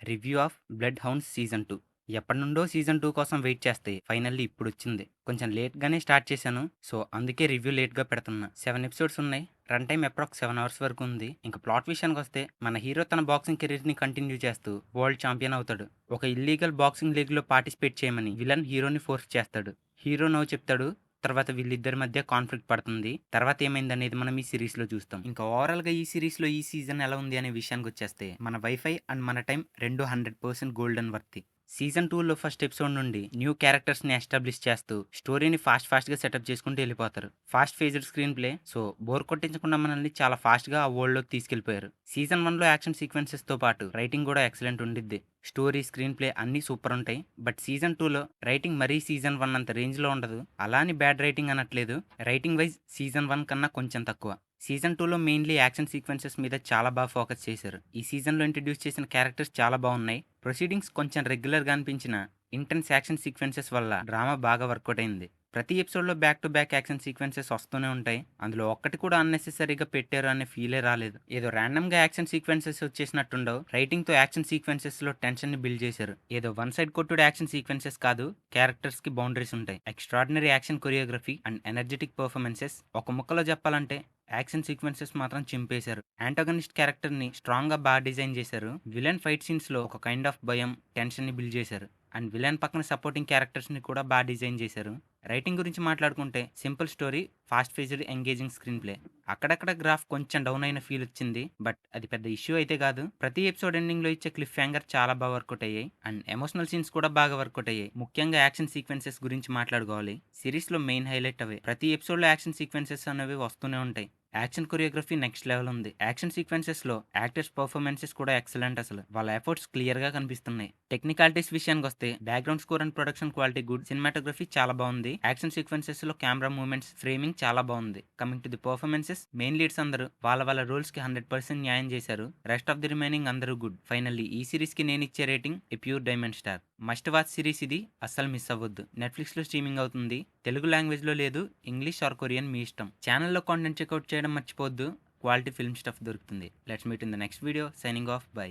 Review of blood hounds season 2. ఎప్పటినుండో season 2 కోసం wait చేస్తే ఫైనల్లీ ఇప్పుడొచ్చింది. కొంచెం లేట్‌గానే స్టార్ట్ చేశాను. సో, అందుకే రివ్యూ లేట్‌గా పెడుతున్నా. 7 ఎపిసోడ్స్ ఉన్నాయి. రన్ టైమ్ అప్రాక్స్ 7 అవర్స్ వరకు ఉంది. ఇంక ప్లాట్ విషయానికొస్తే మన హీరో తన బాక్సింగ్ కెరీర్‌ని కంటిన్యూ చేస్తూ వరల్డ్ ఛాంపియన్ అవుతాడు. ఒక ఇల్లీగల్ బాక్సింగ్ లీగ్‌లో పార్టిసిపేట్ చేయమని విలన్ హీరోని ఫోర్స్ చేస్తాడు. హీరో నో చెప్తాడు. తర్వాత వీళ్ళిద్దరి మధ్య కాన్ఫ్లిక్ట్ పడుతుంది. తర్వాత ఏమైందనేది మనం ఈ సిరీస్‌లో చూస్తాం. ఇంకా ఓవరాల్‌గా ఈ సిరీస్‌లో ఈ సీజన్ ఎలా ఉంది అనే విషయానికొచ్చేస్తే మన వైఫై అండ్ మన టైం 2 100% గోల్డెన్ వర్తి. సీజన్ 2లో ఫస్ట్ ఎపిసోడ్ నుండి న్యూ క్యారెక్టర్స్ని ఎస్టాబ్లిష్ చేస్తూ స్టోరీని ఫాస్ట్‌గా సెటప్ చేసుకుంటూ వెళ్ళిపోతారు. Fast paced screen play, so bore కొట్టించకుండా మనల్ని చాలా ఫాస్ట్‌గా ఆ వరల్డ్‌లోకి తీసుకెళ్ళిపోయారు. సీజన్ 1లో యాక్షన్ సీక్వెన్సెస్‌తో పాటు రైటింగ్ కూడా ఎక్సలెంట్ ఉండిద్ది. స్టోరీ, స్క్రీన్ ప్లే అన్నీ సూపర్ ఉంటాయి. బట్ సీజన్ 2లో రైటింగ్ మరీ సీజన్ 1 అంత రేంజ్‌లో ఉండదు. అలా అని బ్యాడ్ రైటింగ్ అనట్లేదు. రైటింగ్ వైజ్ సీజన్ 1 కన్నా కొంచెం తక్కువ. సీజన్ 2లో మెయిన్లీ యాక్షన్ సీక్వెన్సెస్ మీద చాలా బాగా ఫోకస్ చేశారు. ఈ సీజన్లో ఇంట్రడ్యూస్ చేసిన క్యారెక్టర్స్ చాలా బాగున్నాయి. ప్రొసీడింగ్స్ కొంచెం రెగ్యులర్గా అనిపించిన ఇంటెన్స్ యాక్షన్ సీక్వెన్సెస్ వల్ల డ్రామా బాగా వర్కౌట్ అయింది. ప్రతి ఎపిసోడ్లో back to back action sequences వస్తూనే ఉంటాయి. అందులో ఒక్కటి కూడా అన్నెసెసరీగా పెట్టారు అనే ఫీలే రాలేదు. ఏదో ర్యాండమ్గా యాక్షన్ సీక్వెన్సెస్ వచ్చేసినట్టుండవు. రైటింగ్తో యాక్షన్ సీక్వెన్సెస్లో టెన్షన్ని బిల్డ్ చేశారు. ఏదో వన్ సైడ్ కొట్టుడు యాక్షన్ సీక్వెన్సెస్ కాదు, క్యారెక్టర్స్కి బౌండరీస్ ఉంటాయి. Extraordinary action choreography and energetic performances. ఒక ముక్కలో చెప్పాలంటే యాక్షన్ సీక్వెన్సెస్ మాత్రం చింపేశారు. యాంటాగనిస్ట్ క్యారెక్టర్ ని స్ట్రాంగ్ గా బాగా డిజైన్ చేశారు. విలన్ ఫైట్ సీన్స్ లో ఒక కైండ్ ఆఫ్ భయం, టెన్షన్ ని బిల్డ్ చేశారు. అండ్ విలన్ పక్కన సపోర్టింగ్ క్యారెక్టర్స్ ని కూడా బాగా డిజైన్ చేశారు. రైటింగ్ గురించి మాట్లాడుకుంటే simple story, fast phased engaging screen play. అక్కడక్కడ గ్రాఫ్ కొంచెం డౌన్ అయిన ఫీల్ వచ్చింది. బట్ అది పెద్ద ఇష్యూ అయితే కాదు. ప్రతి ఎపిసోడ్ ఎండింగ్ లో ఇచ్చే క్లిఫ్ హ్యాంగర్ చాలా బాగా వర్కౌట్ అయ్యాయి. అండ్ ఎమోషనల్ సీన్స్ కూడా బాగా వర్కౌట్ అయ్యాయి. ముఖ్యంగా యాక్షన్ సీక్వెన్సెస్ గురించి మాట్లాడుకోవాలి. సిరీస్ లో మెయిన్ హైలైట్ అవే. ప్రతి ఎపిసోడ్ లో యాక్షన్ సీక్వెన్సెస్ అనేవి వస్తూనే ఉంటాయి. యాక్షన్ కొరియోగ్రఫీ నెక్స్ట్ లెవెల్ ఉంది. యాక్షన్ సీక్వెన్సెస్ లో యాక్టర్స్ పర్ఫార్మెన్సెస్ కూడా ఎక్సలెంట్. అసలు వాళ్ళ ఎఫర్ట్స్ క్లియర్ గా కనిపిస్తున్నాయి. టెక్నికాలిటీస్ విషయానికి వస్తే background score and production quality good. Cinematography చాలా బాగుంది. యాక్షన్ సీక్వెన్సెస్ లో కెమెరా మూవ్మెంట్స్, ఫ్రేమింగ్ చాలా బాగుంది. Coming to the performances, main leads అందరూ వాళ్ళ రోల్స్ కి 100% న్యాయం చేశారు. రెస్ట్ ఆఫ్ ది రిమైనింగ్ అందరూ గుడ్. ఫైనల్లీ ఈ సిరీస్ కి నేను ఇచ్చే రేటింగ్ ఏ pure diamond star. Must watch series ఇది, అస్సలు మిస్ అవ్వద్దు. నెట్ఫ్లిక్స్ లో స్ట్రీమింగ్ అవుతుంది. తెలుగు లాంగ్వేజ్ లో లేదు, ఇంగ్లీష్ ఆర్ కొరియన్ మీ ఇష్టం. ఛానల్లో కాంటెంట్ చెక్అవుట్ చేయడం మర్చిపోవద్దు. క్వాలిటీ ఫిల్మ్ స్టఫ్ దొరుకుతుంది. Let's meet in the next video. Signing off. By.